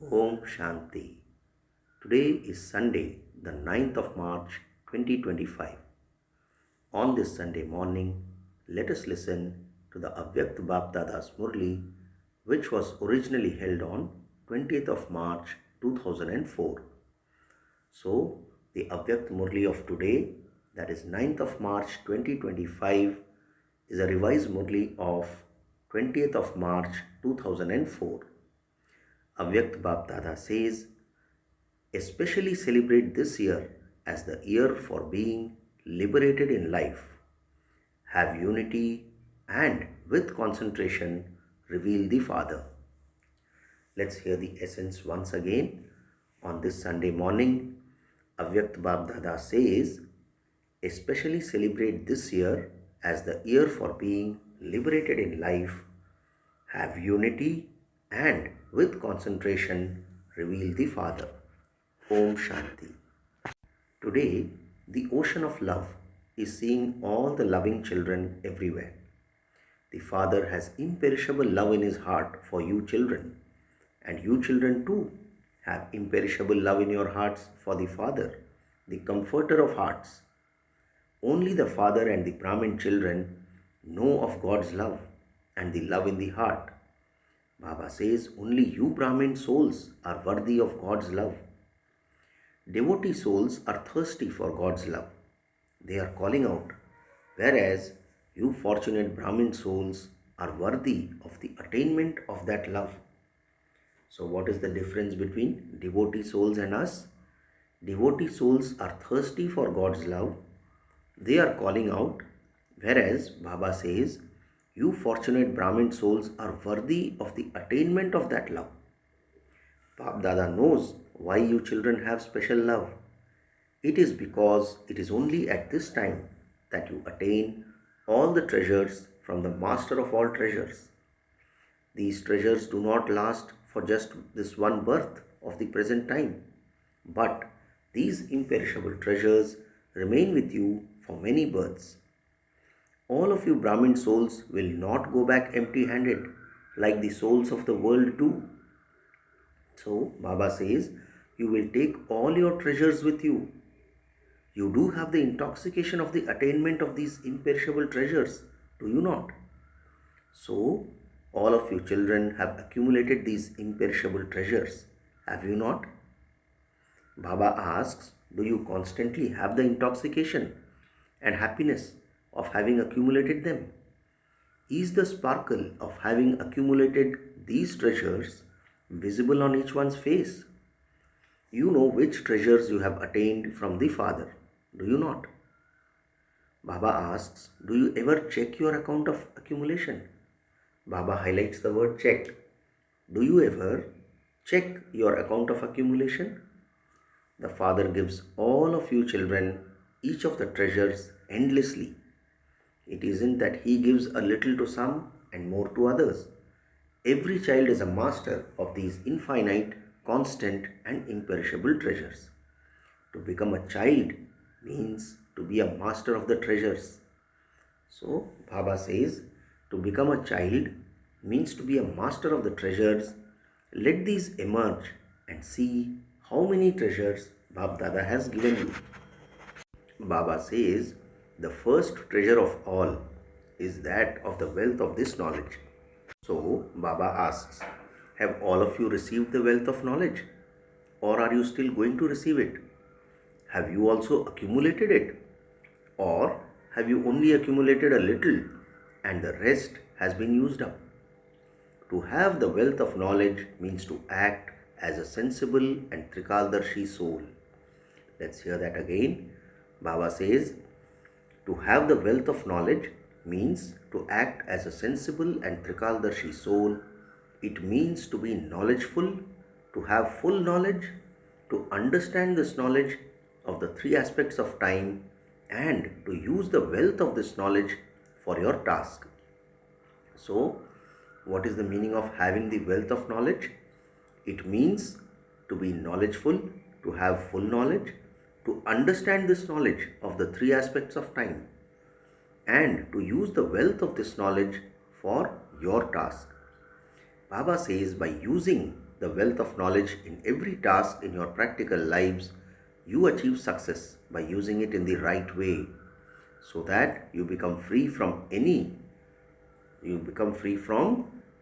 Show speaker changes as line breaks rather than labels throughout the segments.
Om Shanti. Today is Sunday, the 9th of March 2025. On this Sunday morning, let us listen to the Avyakta Bapdada's Murli, which was originally held on 20th of March 2004. So, the Avyakta Murli of today, that is 9th of March 2025, is a revised Murli of 20th of March 2004. Avyakta Bapdada says, especially celebrate this year as the year for being liberated in life. Have unity and with concentration reveal the Father. Let's hear the essence once again. On this Sunday morning, Avyakta Bapdada says, especially celebrate this year as the year for being liberated in life. Have unity and with concentration reveal the Father. Om Shanti. Today, the ocean of love is seeing all the loving children everywhere. The Father has imperishable love in His heart for you children, and you children too have imperishable love in your hearts for the Father, the Comforter of hearts. Only the Father and the Brahmin children know of God's love and the love in the heart. Baba says only you Brahmin souls are worthy of God's love. Devotee souls are thirsty for God's love. They are calling out, whereas you fortunate Brahmin souls are worthy of the attainment of that love. So what is the difference between devotee souls and us? Devotee souls are thirsty for God's love. They are calling out, whereas Baba says, you fortunate Brahmin souls are worthy of the attainment of that love. Bap Dada knows why you children have special love. It is because it is only at this time that you attain all the treasures from the Master of all treasures. These treasures do not last for just this one birth of the present time, but these imperishable treasures remain with you for many births. All of you Brahmin souls will not go back empty-handed like the souls of the world do. So, Baba says, you will take all your treasures with you. You do have the intoxication of the attainment of these imperishable treasures, do you not? So, all of you children have accumulated these imperishable treasures, have you not? Baba asks, do you constantly have the intoxication and happiness of having accumulated them? Is the sparkle of having accumulated these treasures visible on each one's face? You know which treasures you have attained from the Father, do you not? Baba asks, do you ever check your account of accumulation? Baba highlights the word check. Do you ever check your account of accumulation? The Father gives all of you children each of the treasures endlessly. It isn't that He gives a little to some and more to others. Every child is a master of these infinite, constant and imperishable treasures. To become a child means to be a master of the treasures. So, Baba says, to become a child means to be a master of the treasures. Let these emerge and see how many treasures Bap Dada has given you. Baba says, the first treasure of all is that of the wealth of this knowledge. So, Baba asks, have all of you received the wealth of knowledge? Or are you still going to receive it? Have you also accumulated it? Or have you only accumulated a little and the rest has been used up? To have the wealth of knowledge means to act as a sensible and trikaldarshi soul. Let's hear that again. Baba says, to have the wealth of knowledge means to act as a sensible and trikaldarshi soul. It means to be knowledgeful, to have full knowledge, to understand this knowledge of the three aspects of time, and to use the wealth of this knowledge for your task. So, what is the meaning of having the wealth of knowledge? It means to be knowledgeful, to have full knowledge, to understand this knowledge of the three aspects of time, and to use the wealth of this knowledge for your task. Baba says by using the wealth of knowledge in every task in your practical lives, you achieve success by using it in the right way, so that you become free from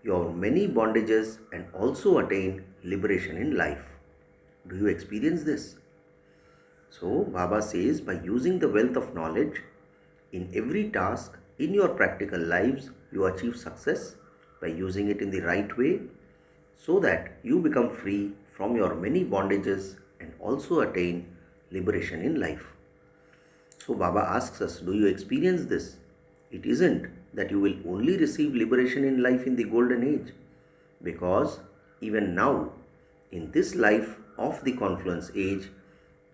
your many bondages and also attain liberation in life. Do you experience this? So Baba says, by using the wealth of knowledge in every task in your practical lives, you achieve success by using it in the right way, so that you become free from your many bondages and also attain liberation in life. So Baba asks us, do you experience this? It isn't that you will only receive liberation in life in the golden age, because even now, in this life of the confluence age,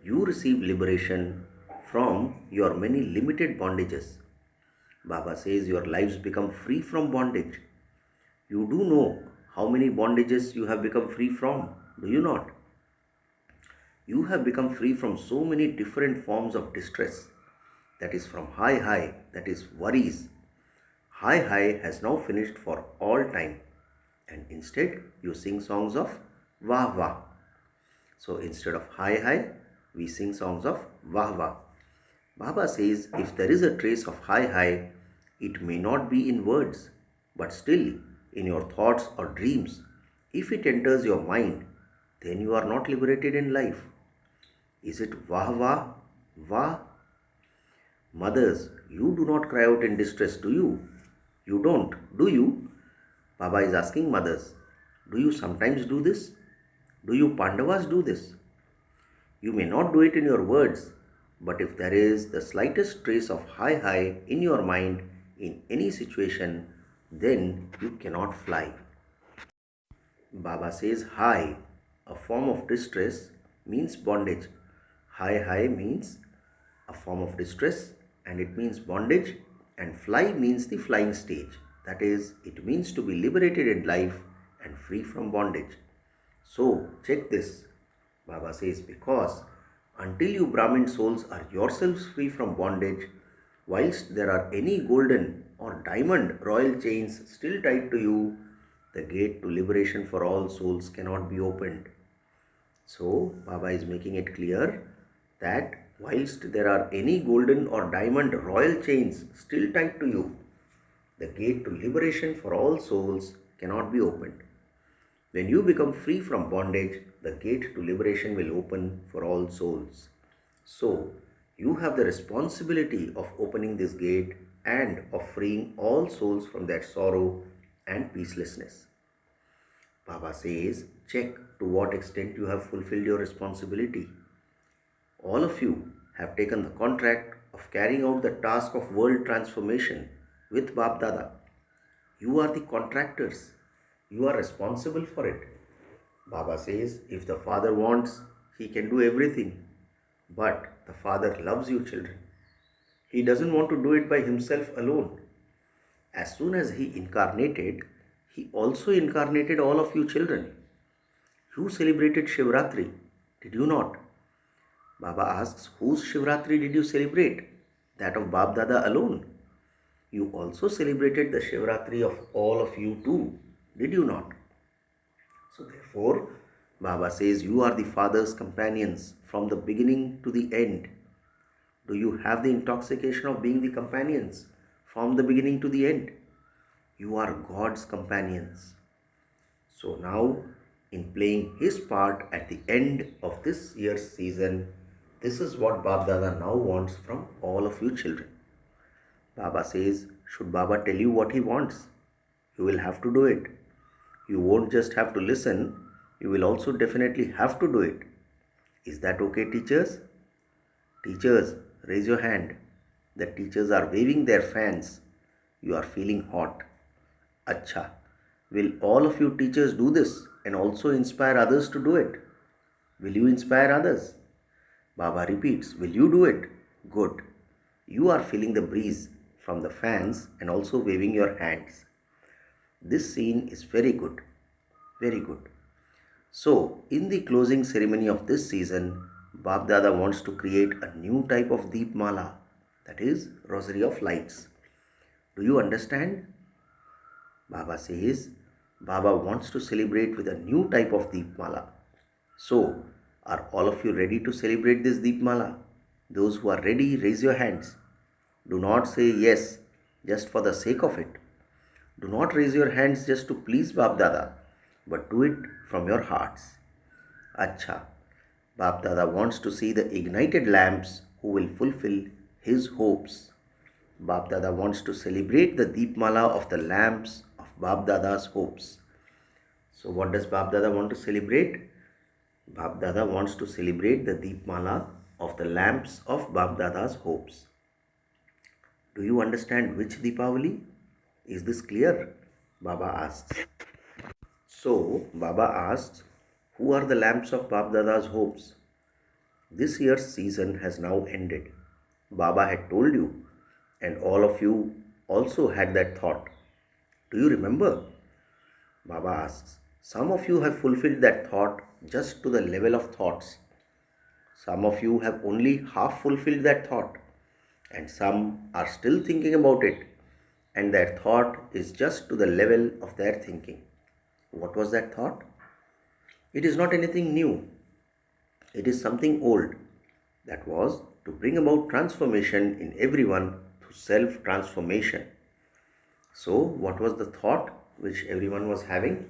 you receive liberation from your many limited bondages. Baba says your lives become free from bondage. You do know how many bondages you have become free from, do you not? You have become free from so many different forms of distress. That is from high, that is worries. High has now finished for all time, and instead you sing songs of Wah Wah. So instead of high, we sing songs of Wah Wah. Baba says if there is a trace of high, it may not be in words, but still in your thoughts or dreams. If it enters your mind, then you are not liberated in life. Is it Wah Wah, Wah? Mothers, you do not cry out in distress, do you? You don't, do you? Baba is asking mothers, do you sometimes do this? Do you Pandavas do this? You may not do it in your words, but if there is the slightest trace of high in your mind in any situation, then you cannot fly. Baba says high, a form of distress, means bondage. High means a form of distress and it means bondage, and fly means the flying stage. That is, it means to be liberated in life and free from bondage. So check this. Baba says, because until you Brahmin souls are yourselves free from bondage, whilst there are any golden or diamond royal chains still tied to you, the gate to liberation for all souls cannot be opened. So Baba is making it clear that whilst there are any golden or diamond royal chains still tied to you, the gate to liberation for all souls cannot be opened. When you become free from bondage, the gate to liberation will open for all souls. So, you have the responsibility of opening this gate and of freeing all souls from their sorrow and peacelessness. Baba says, check to what extent you have fulfilled your responsibility. All of you have taken the contract of carrying out the task of world transformation with Bap Dada. You are the contractors. You are responsible for it. Baba says, if the Father wants, He can do everything. But the Father loves you, children. He doesn't want to do it by Himself alone. As soon as He incarnated, He also incarnated all of you children. You celebrated Shivratri, did you not? Baba asks, whose Shivratri did you celebrate? That of Bap Dada alone. You also celebrated the Shivratri of all of you too, did you not? So therefore, Baba says you are the Father's companions from the beginning to the end. Do you have the intoxication of being the companions from the beginning to the end? You are God's companions. So now, in playing His part at the end of this year's season, this is what Bap Dada now wants from all of you children. Baba says, should Baba tell you what he wants? You will have to do it. You won't just have to listen, you will also definitely have to do it. Is that okay, teachers? Teachers, raise your hand. The teachers are waving their fans. You are feeling hot. Acha. Will all of you teachers do this and also inspire others to do it? Will you inspire others? Baba repeats, will you do it? Good. You are feeling the breeze from the fans and also waving your hands. This scene is very good. Very good. So, in the closing ceremony of this season, Bap Dada wants to create a new type of Deep Mala, that is, Rosary of Lights. Do you understand? Baba says, Baba wants to celebrate with a new type of Deepmala. So, are all of you ready to celebrate this Deepmala? Those who are ready, raise your hands. Do not say yes just for the sake of it. Do not raise your hands just to please Bap Dada, but do it from your hearts. Acha, Bap Dada wants to see the ignited lamps who will fulfill his hopes. Bap Dada wants to celebrate the Deepmala of the lamps of Bap Dada's hopes. So what does Bap Dada want to celebrate? Bap Dada wants to celebrate the Deepmala of the lamps of Bap Dada's hopes. Do you understand which Deepavali? Is this clear? Baba asks. So Baba asks, who are the lamps of Bap Dada's hopes? This year's season has now ended. Baba had told you, and all of you also had that thought. Do you remember? Baba asks. Some of you have fulfilled that thought just to the level of thoughts. Some of you have only half fulfilled that thought, and some are still thinking about it, and that thought is just to the level of their thinking. What was that thought? It is not anything new. It is something old. That was to bring about transformation in everyone through self-transformation. So, what was the thought which everyone was having?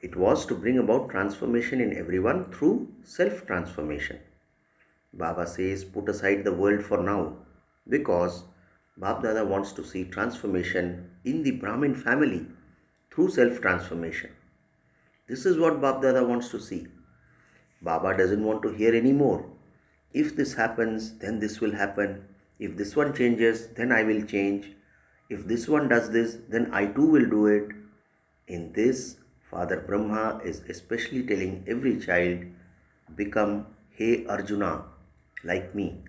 It was to bring about transformation in everyone through self-transformation. Baba says, put aside the world for now, because Bap Dada wants to see transformation in the Brahmin family through self-transformation. This is what Bap Dada wants to see. Baba doesn't want to hear any more. If this happens, then this will happen. If this one changes, then I will change. If this one does this, then I too will do it. In this, Father Brahma is especially telling every child, become Hey Arjuna, like me.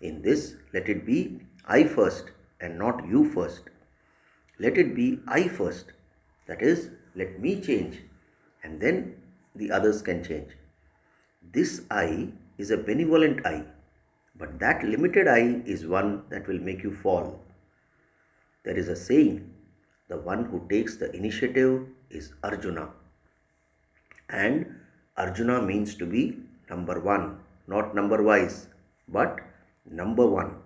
In this, let it be I first and not you first. Let it be I first. That is, let me change, and then the others can change. This I is a benevolent I, but that limited I is one that will make you fall. There is a saying, the one who takes the initiative is Arjuna. And Arjuna means to be number one, not number wise, but number one.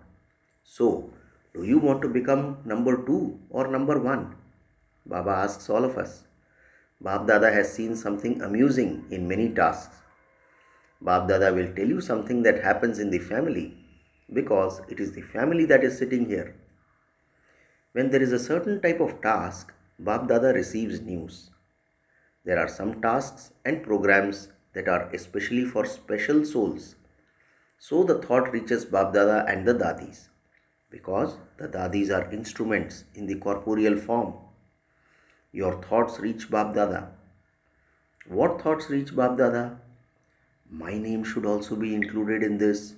So, do you want to become number two or number one? Baba asks all of us. Bap Dada has seen something amusing in many tasks. Bap Dada will tell you something that happens in the family, because it is the family that is sitting here. When there is a certain type of task, Bap Dada receives news. There are some tasks and programs that are especially for special souls. So the thought reaches Bap Dada and the Dadis, because the Dadis are instruments in the corporeal form. Your thoughts reach Bap Dada. What thoughts reach Bap Dada? My name should also be included in this.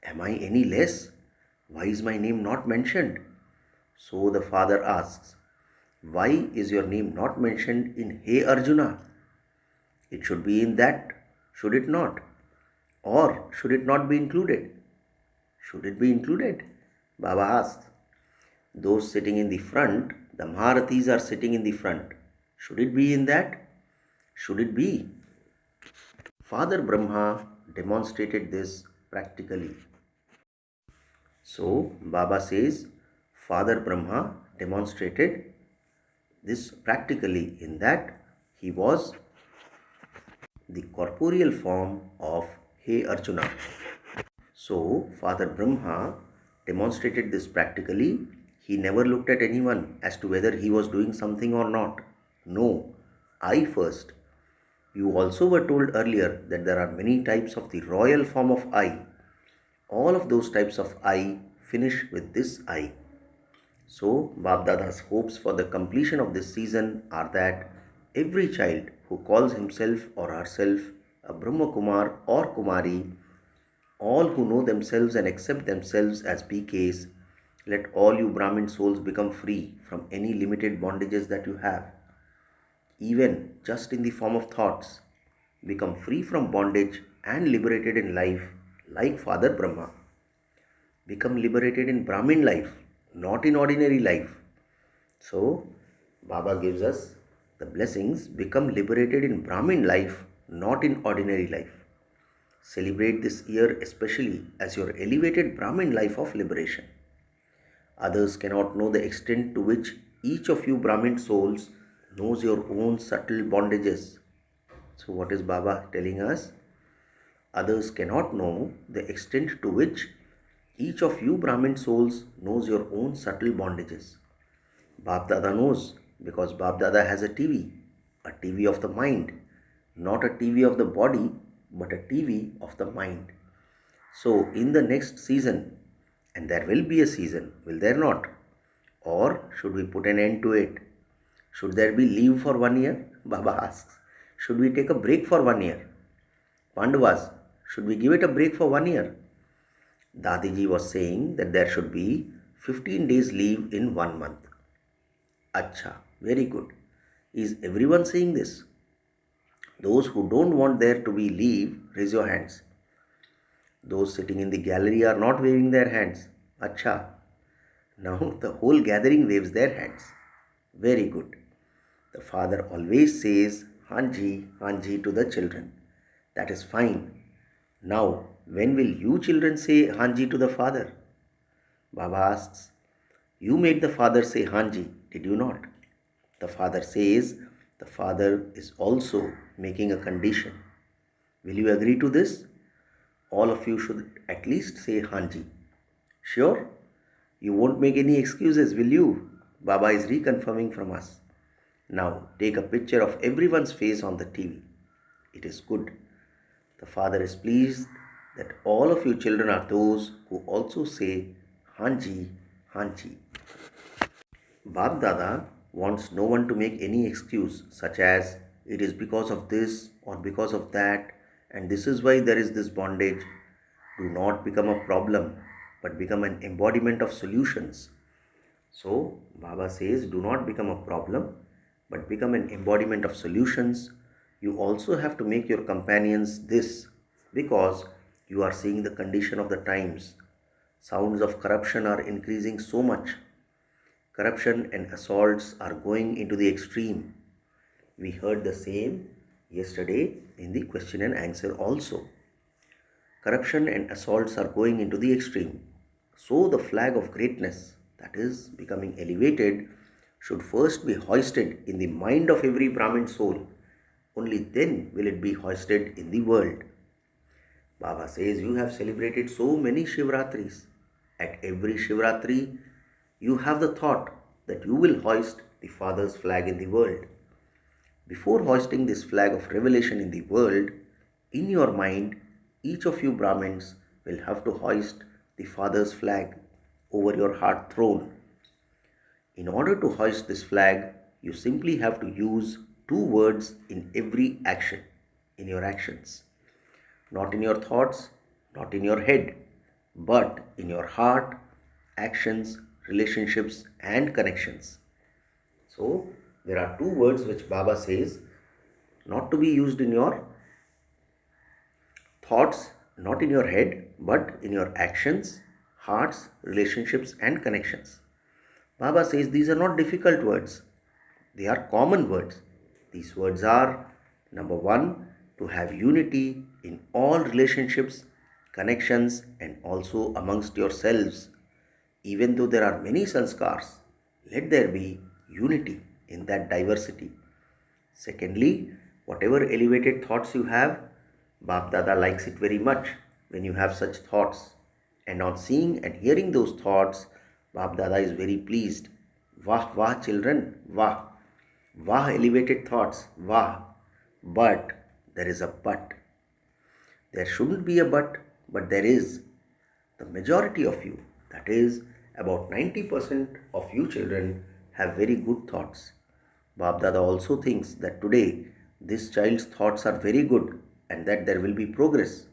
Am I any less? Why is my name not mentioned? So the father asks, why is your name not mentioned in Hey Arjuna? It should be in that, should it not? Or should it not be included? Should it be included? Baba asks. Those sitting in the front, the Maharathis are sitting in the front. Should it be in that? Should it be? Father Brahma demonstrated this practically. So Baba says, Father Brahma demonstrated this practically in that he was the corporeal form of Hey Arjuna. So Father Brahma demonstrated this practically. He never looked at anyone as to whether he was doing something or not. No, I first. You also were told earlier that there are many types of the royal form of I. All of those types of I finish with this I. So, Bap Dada's hopes for the completion of this season are that every child who calls himself or herself a Brahma Kumar or Kumari, all who know themselves and accept themselves as PKs, let all you Brahmin souls become free from any limited bondages that you have. Even just in the form of thoughts, become free from bondage and liberated in life like Father Brahma. Become liberated in Brahmin life, not in ordinary life. So, Baba gives us The blessings become liberated in Brahmin life, not in ordinary life. Celebrate this year especially as your elevated Brahmin life of liberation. Others cannot know the extent to which each of you Brahmin souls knows your own subtle bondages. So, what is Baba telling us? Others cannot know the extent to which each of you Brahmin souls knows your own subtle bondages. Bap Dada knows because Bap Dada has a TV of the mind, not a TV of the body, but a TV of the mind. So, in the next season, and there will be a season, will there not? Or should we put an end to it? Should there be leave for 1 year? Baba asks. Should we take a break for 1 year? Pandavas, should we give it a break for 1 year? Dadiji was saying that there should be 15 days leave in 1 month. Acha, very good. Is everyone saying this? Those who don't want there to be leave, raise your hands. Those sitting in the gallery are not waving their hands. Acha. Now the whole gathering waves their hands. Very good. The father always says Hanji, Hanji to the children. That is fine. Now, when will you children say Hanji to the father? Baba asks, you made the father say Hanji, did you not? The father says the father is also making a condition. Will you agree to this? All of you should at least say Hanji. Sure? You won't make any excuses, will you? Baba is reconfirming from us. Now take a picture of everyone's face on the TV. It is good. The father is pleased that all of you children are those who also say Hanji, Hanji. Bap Dada wants no one to make any excuse such as it is because of this or because of that and this is why there is this bondage. Do not become a problem but become an embodiment of solutions. So Baba says do not become a problem but become an embodiment of solutions. You also have to make your companions this because you are seeing the condition of the times. Sounds of corruption are increasing so much. Corruption and assaults are going into the extreme. We heard the same yesterday in the question and answer also. Corruption and assaults are going into the extreme. So the flag of greatness, that is becoming elevated, should first be hoisted in the mind of every Brahmin soul. Only then will it be hoisted in the world. Baba says you have celebrated so many Shivratris. At every Shivratri, you have the thought that you will hoist the Father's flag in the world. Before hoisting this flag of revelation in the world, in your mind, each of you Brahmins will have to hoist the Father's flag over your heart throne. In order to hoist this flag, you simply have to use 2 words in every action, in your actions. Not in your thoughts, not in your head, but in your heart, actions, relationships and connections. So, there are 2 words which Baba says not to be used in your thoughts, not in your head, but in your actions, hearts, relationships and connections. Baba says these are not difficult words. They are common words. These words are, number 1, to have unity in all relationships, connections and also amongst yourselves. Even though there are many sanskars, let there be unity in that diversity. Secondly, whatever elevated thoughts you have, Bap Dada likes it very much when you have such thoughts. And on seeing and hearing those thoughts, Bap Dada is very pleased. Wah, wah children, wah. Wah elevated thoughts, wah. But there is a but. There shouldn't be a but there is. The majority of you, that is about 90% of you children, have very good thoughts. Bap Dada also thinks that today this child's thoughts are very good and that there will be progress.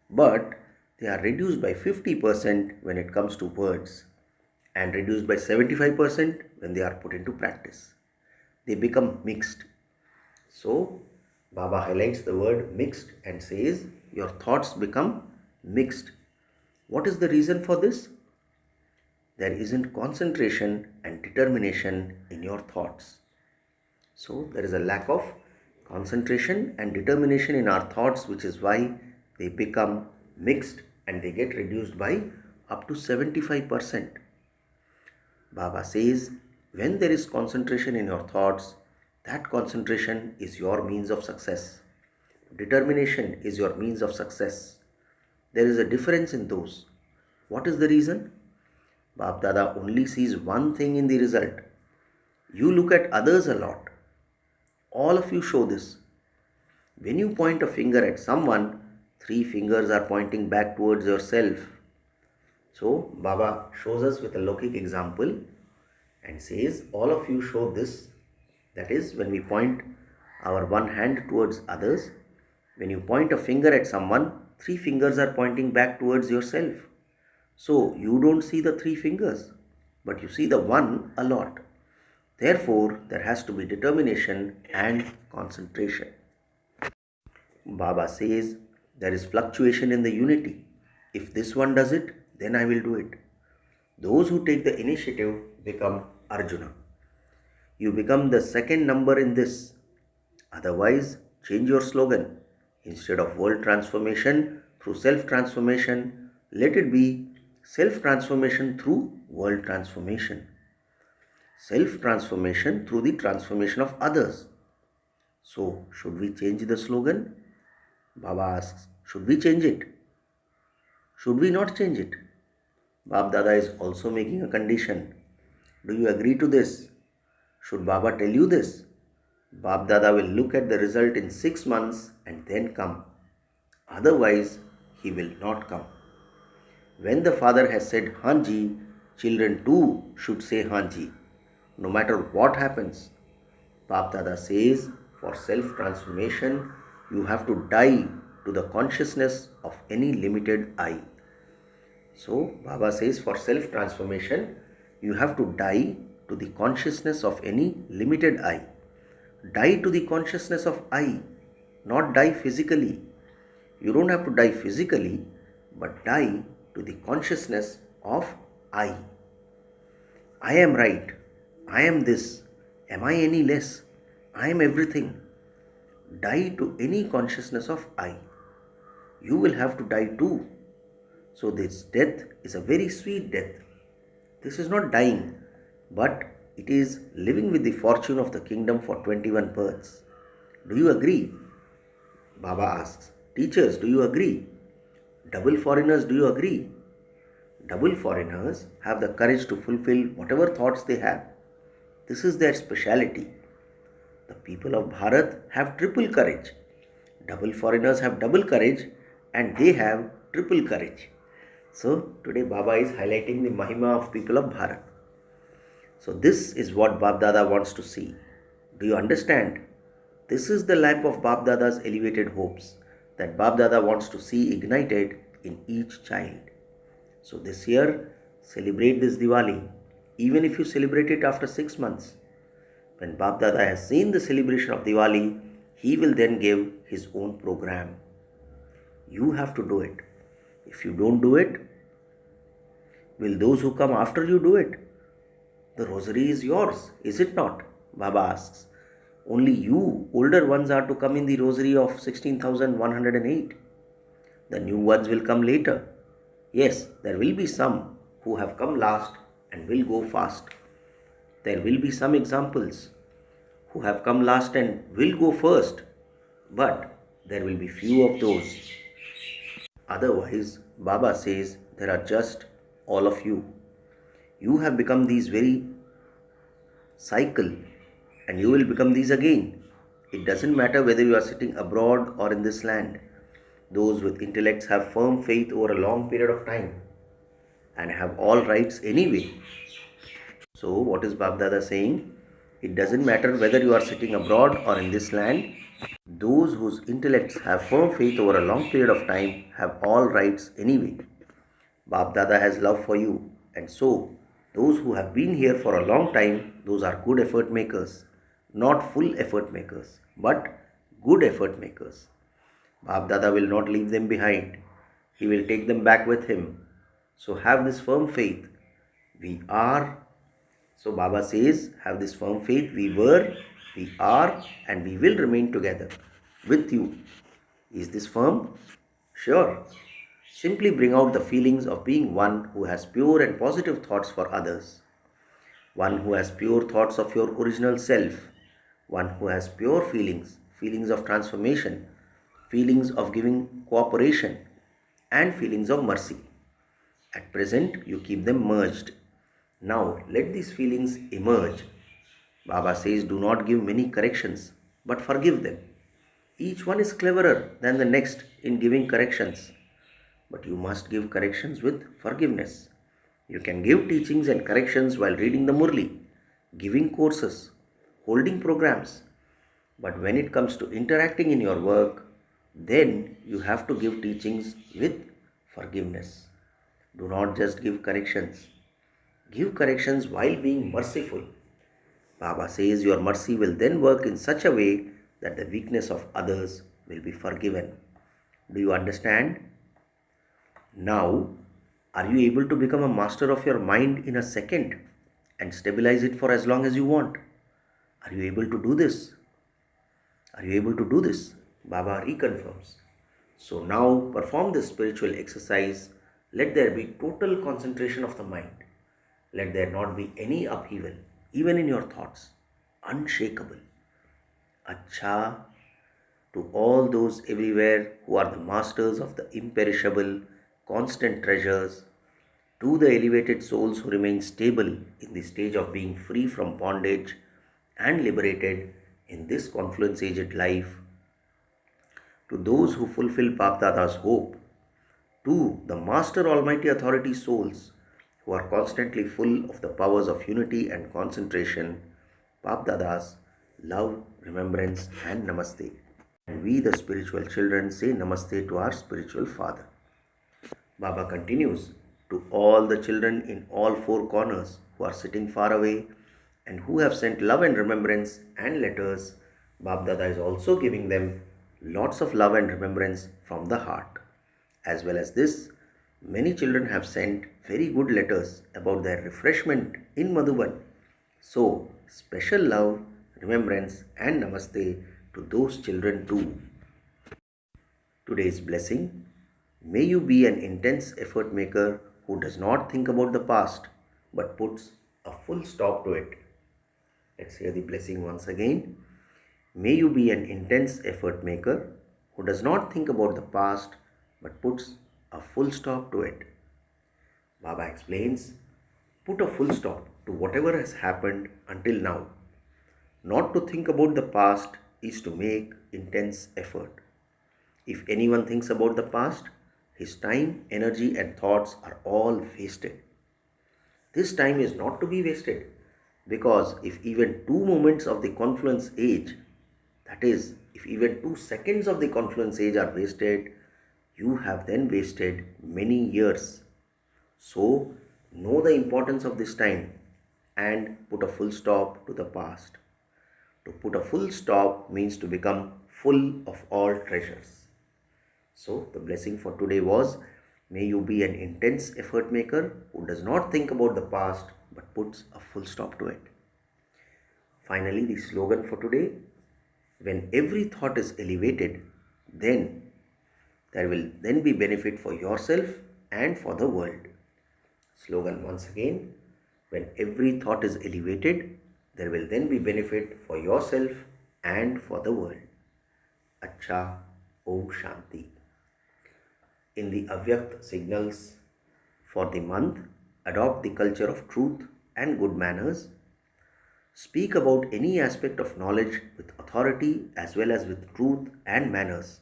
But they are reduced by 50% when it comes to words and reduced by 75% when they are put into practice. They become mixed. So Baba highlights the word mixed and says your thoughts become mixed. What is the reason for this? There isn't concentration and determination in your thoughts. So there is a lack of concentration and determination in our thoughts, which is why they become mixed and they get reduced by up to 75%. Baba says, when there is concentration in your thoughts, that concentration is your means of success. Determination is your means of success. There is a difference in those. What is the reason? Bap Dada only sees one thing in the result. You look at others a lot. All of you show this. When you point a finger at someone, 3 fingers are pointing back towards yourself. So Baba shows us with a Lokik example and says, all of you show this. That is, when we point our one hand towards others, when you point a finger at someone, 3 fingers are pointing back towards yourself. So you don't see the 3 fingers, but you see the one a lot. Therefore, there has to be determination and concentration. Baba says, there is fluctuation in the unity. If this one does it, then I will do it. Those who take the initiative become Arjuna. You become the second number in this. Otherwise, change your slogan. Instead of world transformation through self-transformation, let it be self-transformation through world transformation. Self-transformation through the transformation of others. So, should we change the slogan? Baba asks, should we change it? Should we not change it? Bap Dada is also making a condition. Do you agree to this? Should Baba tell you this? Bap Dada will look at the result in 6 months and then come. Otherwise, he will not come. When the father has said Hanji, children too should say Hanji, no matter what happens. Bap Dada says, for self-transformation, you have to die to the consciousness of any limited I. So, Baba says, for self-transformation, you have to die to the consciousness of any limited I. Die to the consciousness of I, not die physically. You don't have to die physically, but die to the consciousness of I. I am right. I am this. Am I any less? I am everything. Die to any consciousness of I. You will have to die too. So this death is a very sweet death. This is not dying, but it is living with the fortune of the kingdom for 21 births. Do you agree? Baba asks. Teachers, do you agree? Double foreigners, do you agree? Double foreigners have the courage to fulfill whatever thoughts they have. This is their speciality. The people of Bharat have triple courage. Double foreigners have double courage and they have triple courage. So today Baba is highlighting the Mahima of people of Bharat. So this is what Bap Dada wants to see. Do you understand? This is the lamp of Bap Dada's elevated hopes that Bap Dada wants to see ignited in each child. So this year, celebrate this Diwali, even if you celebrate it after 6 months. When Bap Dada has seen the celebration of Diwali, he will then give his own program. You have to do it. If you don't do it, will those who come after you do it? The rosary is yours, is it not? Baba asks. Only you, older ones, are to come in the rosary of 16,108. The new ones will come later. Yes, there will be some who have come last and will go fast. There will be some examples who have come last and will go first, but there will be few of those. Otherwise, Baba says there are just all of you. You have become these very cycle and you will become these again. It doesn't matter whether you are sitting abroad or in this land. Those with intellects have firm faith over a long period of time and have all rights anyway. So what is Bap Dada saying? It doesn't matter whether you are sitting abroad or in this land. Those whose intellects have firm faith over a long period of time have all rights anyway. Bap Dada has love for you, and so those who have been here for a long time, those are good effort makers. Not full effort makers, but good effort makers. Bap Dada will not leave them behind. He will take them back with him. So have this firm faith. We are. So Baba says, have this firm faith. We were, We are and we will remain together with you. Is this firm? Sure. Simply bring out the feelings of being one who has pure and positive thoughts for others, one who has pure thoughts of your original self, one who has pure feelings, feelings of transformation, feelings of giving cooperation, and feelings of mercy. At present, you keep them merged. Now, let these feelings emerge. Baba says, do not give many corrections, but forgive them. Each one is cleverer than the next in giving corrections, but you must give corrections with forgiveness. You can give teachings and corrections while reading the Murli, giving courses, holding programs, but when it comes to interacting in your work, then you have to give teachings with forgiveness. Do not just give corrections. Give corrections while being merciful. Baba says your mercy will then work in such a way that the weakness of others will be forgiven. Do you understand? Now, are you able to become a master of your mind in a second and stabilize it for as long as you want? Are you able to do this? Are you able to do this? Baba reconfirms. So now perform this spiritual exercise. Let there be total concentration of the mind. Let there not be any upheaval, even in your thoughts. Unshakable. Acha, to all those everywhere who are the masters of the imperishable, constant treasures, to the elevated souls who remain stable in the stage of being free from bondage and liberated in this confluence aged life, to those who fulfill Bapdada's hope, to the Master Almighty Authority souls who are constantly full of the powers of unity and concentration, Bapdada's love, remembrance, and namaste. And we, the spiritual children, say namaste to our spiritual father. Baba continues, to all the children in all four corners who are sitting far away and who have sent love and remembrance and letters, Bapdada is also giving them lots of love and remembrance from the heart. As well as this, many children have sent very good letters about their refreshment in Madhuban. So, special love, remembrance and namaste to those children too. Today's blessing: may you be an intense effort maker who does not think about the past but puts a full stop to it. Let's hear the blessing once again. May you be an intense effort maker who does not think about the past but puts a full stop to it. Baba explains, put a full stop to whatever has happened until now. Not to think about the past is to make intense effort. If anyone thinks about the past, his time, energy and thoughts are all wasted. This time is not to be wasted, because if even 2 moments of the confluence age, that is, if even 2 seconds of the confluence age are wasted, you have then wasted many years. So, know the importance of this time and put a full stop to the past. To put a full stop means to become full of all treasures. So, the blessing for today was, may you be an intense effort maker who does not think about the past but puts a full stop to it. Finally, the slogan for today: when every thought is elevated, then there will then be benefit for yourself and for the world. Slogan once again: when every thought is elevated, there will then be benefit for yourself and for the world. Acha, Om Shanti. In the avyakta signals for the month, adopt the culture of truth and good manners. Speak about any aspect of knowledge with authority as well as with truth and manners,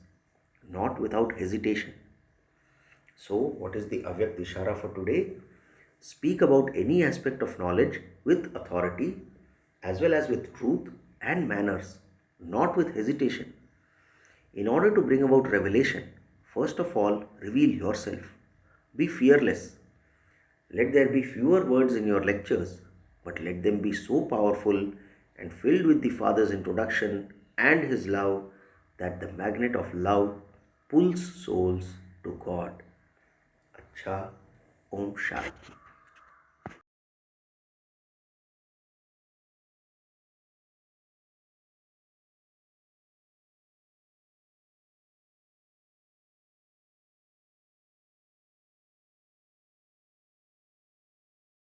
not without hesitation. So, what is the avyakta ishara for today? Speak about any aspect of knowledge with authority as well as with truth and manners, not with hesitation. In order to bring about revelation, first of all, reveal yourself. Be fearless. Let there be fewer words in your lectures, but let them be so powerful and filled with the Father's introduction and His love that the magnet of love pulls souls to God. Acha, Om Shanti.